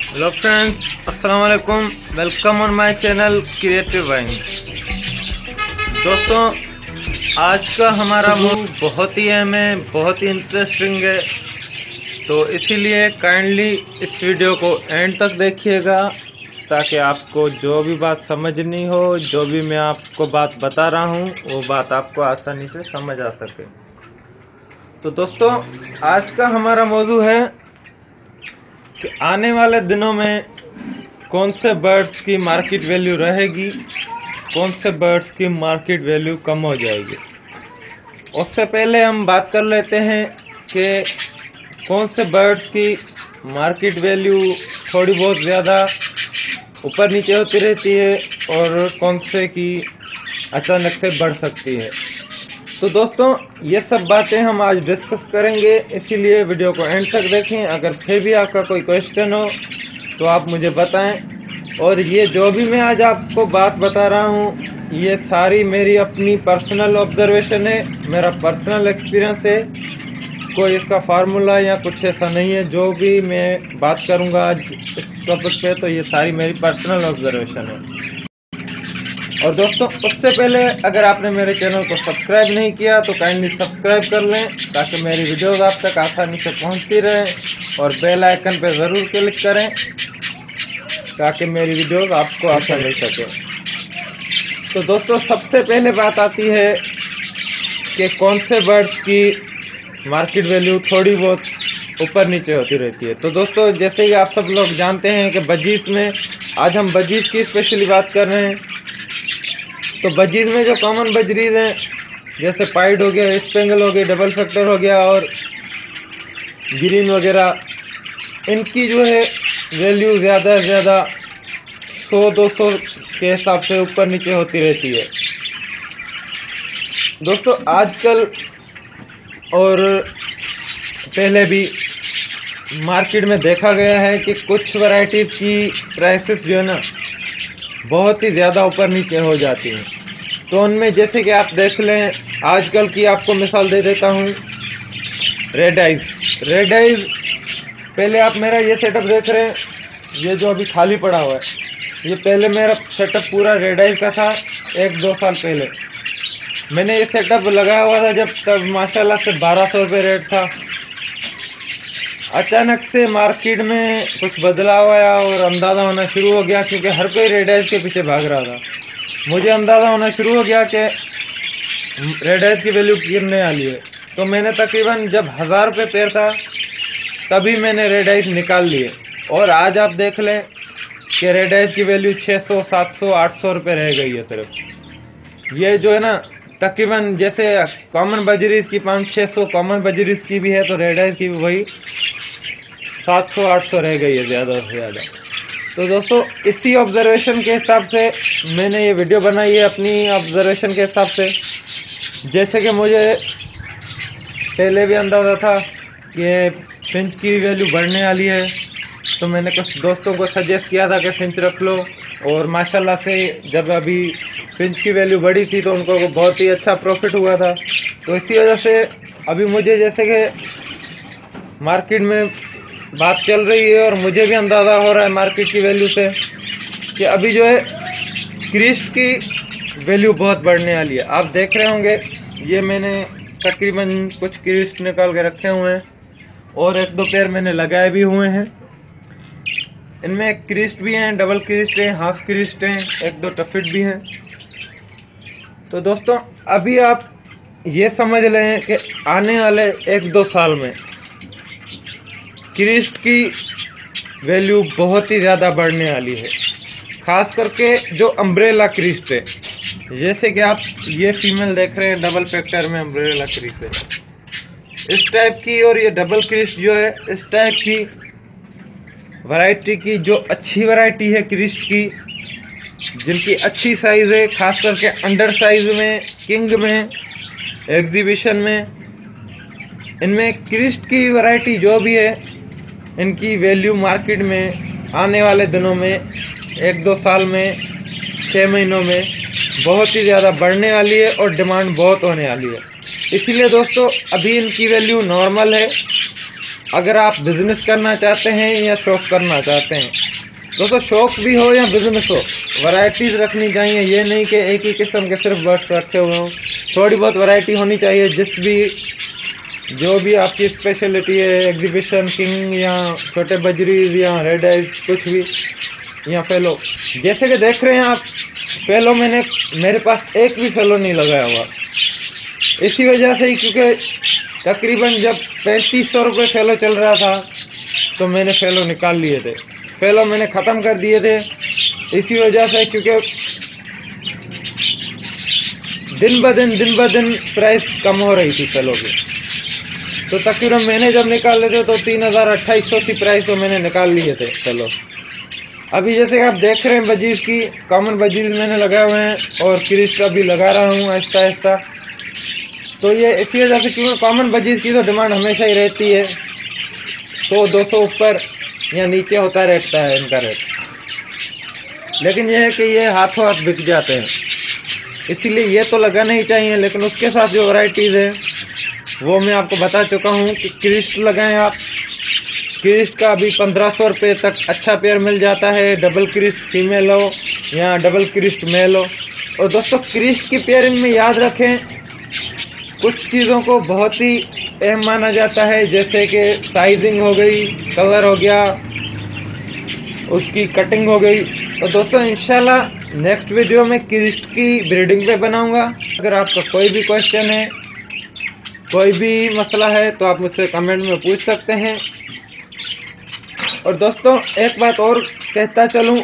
Hello friends, अस्सलाम वालेकुम। Welcome on my channel Creative Vines. दोस्तों, आज का हमारा मौजू बहुत ही अहम है, बहुत ही इंटरेस्टिंग है, तो इसीलिए काइंडली इस वीडियो को एंड तक देखिएगा ताकि आपको जो भी बात समझनी हो, जो भी मैं आपको बात बता रहा हूँ, वो बात आपको आसानी से समझ आ सके। तो दोस्तों, आज का हमारा मौजू है कि आने वाले दिनों में कौन से बर्ड्स की मार्केट वैल्यू रहेगी, कौन से बर्ड्स की मार्केट वैल्यू कम हो जाएगी। उससे पहले हम बात कर लेते हैं कि कौन से बर्ड्स की मार्केट वैल्यू थोड़ी बहुत ज़्यादा ऊपर नीचे होती रहती है और कौन से की अचानक से बढ़ सकती है। तो दोस्तों, ये सब बातें हम आज डिस्कस करेंगे, इसीलिए वीडियो को एंड तक देखें। अगर फिर भी आपका कोई क्वेश्चन हो तो आप मुझे बताएं। और ये जो भी मैं आज आपको बात बता रहा हूँ, ये सारी मेरी अपनी पर्सनल ऑब्जर्वेशन है, मेरा पर्सनल एक्सपीरियंस है। कोई इसका फार्मूला या कुछ ऐसा नहीं है। जो भी मैं बात करूँगा आज इस टॉपिक पे, तो ये सारी मेरी पर्सनल ऑब्जर्वेशन है। और दोस्तों, उससे पहले अगर आपने मेरे चैनल को सब्सक्राइब नहीं किया तो काइंडली सब्सक्राइब कर लें ताकि मेरी वीडियोस आप तक आसानी से पहुंचती रहें, और बेल आइकन पर ज़रूर क्लिक करें ताकि मेरी वीडियोस आपको आसान मिल सके। तो दोस्तों, सबसे पहले बात आती है कि कौन से बर्ड्स की मार्केट वैल्यू थोड़ी बहुत ऊपर नीचे होती रहती है। तो दोस्तों, जैसे ही आप सब लोग जानते हैं कि बजीज में, आज हम बजीज की स्पेशली बात कर रहे हैं। तो बजीज में जो कॉमन बजरीज हैं, जैसे पाइड हो गया, स्पेंगल हो गया, डबल फैक्टर हो गया और ग्रीन वगैरह, इनकी जो है वैल्यू ज़्यादा से ज़्यादा 100-200 के हिसाब से ऊपर नीचे होती रहती है। दोस्तों, आजकल और पहले भी मार्केट में देखा गया है कि कुछ वैरायटीज़ की प्राइसेस जो है ना, बहुत ही ज़्यादा ऊपर नीचे हो जाती हैं। तो उनमें जैसे कि आप देख लें, आजकल की आपको मिसाल दे देता हूँ, रेड आइज़। पहले आप मेरा ये सेटअप देख रहे हैं, ये जो अभी खाली पड़ा हुआ है, ये पहले मेरा सेटअप पूरा रेड आइज़ का था। 1-2 साल पहले मैंने ये सेटअप लगाया हुआ था, जब तब माशाल्लाह से 1200 रुपये रेट था। अचानक से मार्केट में कुछ बदलाव आया और अंदाज़ा होना शुरू हो गया, क्योंकि हर कोई रेड आइज़ के पीछे भाग रहा था। मुझे अंदाज़ा होना शुरू हो गया कि रेड आइज़ की वैल्यू गिरने वाली है। तो मैंने तकरीबन जब 1000 रुपये पेयर था तभी मैंने रेड आइज़ निकाल लिए, और आज आप देख लें कि रेड आइज़ की वैल्यू 600, 700, 800 रुपये रह गई है सिर्फ। ये जो है ना, तकरीबन जैसे कॉमन बजरीज की 500-600 कॉमन बजरीज की भी है, तो रेड आइज़ की भी वही 700-800 रह गई है ज़्यादा से ज़्यादा। तो दोस्तों, इसी ऑब्जर्वेशन के हिसाब से मैंने ये वीडियो बनाई है, अपनी ऑब्जर्वेशन के हिसाब से। जैसे कि मुझे पहले भी अंदाज़ा था कि फिंच की वैल्यू बढ़ने वाली है, तो मैंने कुछ दोस्तों को सजेस्ट किया था कि फिंच रख लो, और माशाल्लाह से जब अभी फिंच की वैल्यू बढ़ी थी तो उनको बहुत ही अच्छा प्रॉफिट हुआ था। तो इसी वजह से अभी मुझे, जैसे कि मार्केट में बात चल रही है और मुझे भी अंदाज़ा हो रहा है मार्केट की वैल्यू से कि अभी जो है क्रिस्ट की वैल्यू बहुत बढ़ने वाली है। आप देख रहे होंगे, ये मैंने तकरीबन कुछ क्रिस्ट निकाल के रखे हुए हैं और 1-2 पेयर मैंने लगाए भी हुए हैं। इनमें क्रिस्ट भी हैं, डबल क्रिस्ट हैं, हाफ क्रिस्ट हैं, 1-2 टफिट भी हैं। तो दोस्तों, अभी आप ये समझ लें कि आने वाले 1-2 साल में क्रिस्ट की वैल्यू बहुत ही ज़्यादा बढ़ने वाली है, ख़ास करके जो अम्ब्रेला क्रिस्ट है। जैसे कि आप ये फीमेल देख रहे हैं, डबल फैक्टर में अम्ब्रेला क्रिस्ट है, इस टाइप की। और ये डबल क्रिस्ट जो है, इस टाइप की वैरायटी की, जो अच्छी वैरायटी है क्रिस्ट की, जिनकी अच्छी साइज़ है, ख़ास करके अंडर साइज़ में, किंग में, एग्जीबिशन में, इनमें क्रिस्ट की वैरायटी जो भी है, इनकी वैल्यू मार्केट में आने वाले दिनों में, 1-2 साल में, 6 महीनों में बहुत ही ज़्यादा बढ़ने वाली है और डिमांड बहुत होने वाली है। इसीलिए दोस्तों, अभी इनकी वैल्यू नॉर्मल है, अगर आप बिज़नेस करना चाहते हैं या शौक करना चाहते हैं, दोस्तों शौक भी हो या बिज़नेस हो, वैरायटीज़ रखनी चाहिए। ये नहीं कि एक ही किस्म के सिर्फ बर्ड्स रखे हुए हों, थोड़ी बहुत वैरायटी होनी चाहिए। जो भी आपकी स्पेशलिटी है, एग्जीबिशन किंग या छोटे बजरीज या रेड आइज कुछ भी, या फेलो, जैसे कि देख रहे हैं आप, फेलो मेरे पास एक भी फेलो नहीं लगाया हुआ। इसी वजह से ही, क्योंकि तकरीबन जब 3500 रुपये फेलो चल रहा था तो मैंने फेलो निकाल लिए थे, फेलो मैंने ख़त्म कर दिए थे। इसी वजह से, क्योंकि दिन ब दिन प्राइस कम हो रही थी फेलो की, तो तकरीबन मैंने जब निकाले थे तो 3000-2800 की प्राइस तो मैंने निकाल लिए थे फेलो। अभी जैसे आप देख रहे हैं बजीज की, कॉमन बजीज मैंने लगाए हुए हैं और क्रिस्ट अभी लगा रहा हूँ आहिस्ता आहिस्ता। तो ये इसी वजह से, क्योंकि कॉमन बजीज की तो डिमांड हमेशा ही रहती है, 100-200 ऊपर या नीचे होता रहता है इनका रेट। लेकिन यह है कि ये हाथों हाथ बिक जाते हैं, इसीलिए ये तो लगाना ही चाहिए। लेकिन उसके साथ जो वैरायटीज़ है वो मैं आपको बता चुका हूँ कि क्रिस्ट लगाएं आप। क्रिस्ट का अभी 1500 रुपये तक अच्छा पेयर मिल जाता है, डबल क्रिस्ट फीमेल हो या डबल क्रिस्ट मेल हो। और दोस्तों क्रिस्ट की पेयरिंग में याद रखें, कुछ चीज़ों को बहुत ही अहम माना जाता है, जैसे कि साइजिंग हो गई, कलर हो गया, उसकी कटिंग हो गई। तो दोस्तों इंशाल्लाह नेक्स्ट वीडियो में क्रिस्ट की ब्रीडिंग पे बनाऊंगा। अगर आपका कोई भी क्वेश्चन है, कोई भी मसला है, तो आप मुझसे कमेंट में पूछ सकते हैं। और दोस्तों एक बात और कहता चलूँ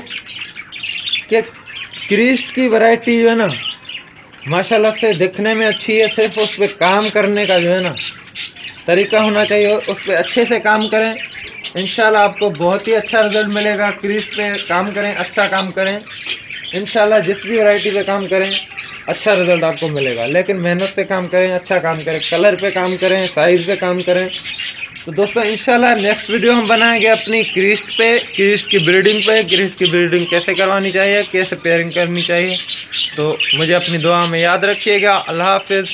कि क्रिस्ट की वैरायटी जो है ना, माशाल्लाह से दिखने में अच्छी है, सिर्फ उस पर काम करने का जो है ना तरीका होना चाहिए, उस पर अच्छे से काम करें, इंशाल्लाह आपको बहुत ही अच्छा रिजल्ट मिलेगा। क्रिस्ट पे काम करें, अच्छा काम करें, इंशाल्लाह जिस भी वैरायटी पे काम करें अच्छा रिजल्ट आपको मिलेगा। लेकिन मेहनत से काम करें, अच्छा काम करें, कलर पे काम करें, साइज़ पे काम करें। तो दोस्तों इंशाल्लाह नेक्स्ट वीडियो हम बनाएंगे अपनी क्रिस्ट पे, क्रिस्ट की ब्रीडिंग पे, क्रिस्ट की ब्रीडिंग कैसे करवानी चाहिए, कैसे पेयरिंग करनी चाहिए। तो मुझे अपनी दुआ में याद रखिएगा। अल्लाह हाफिज़।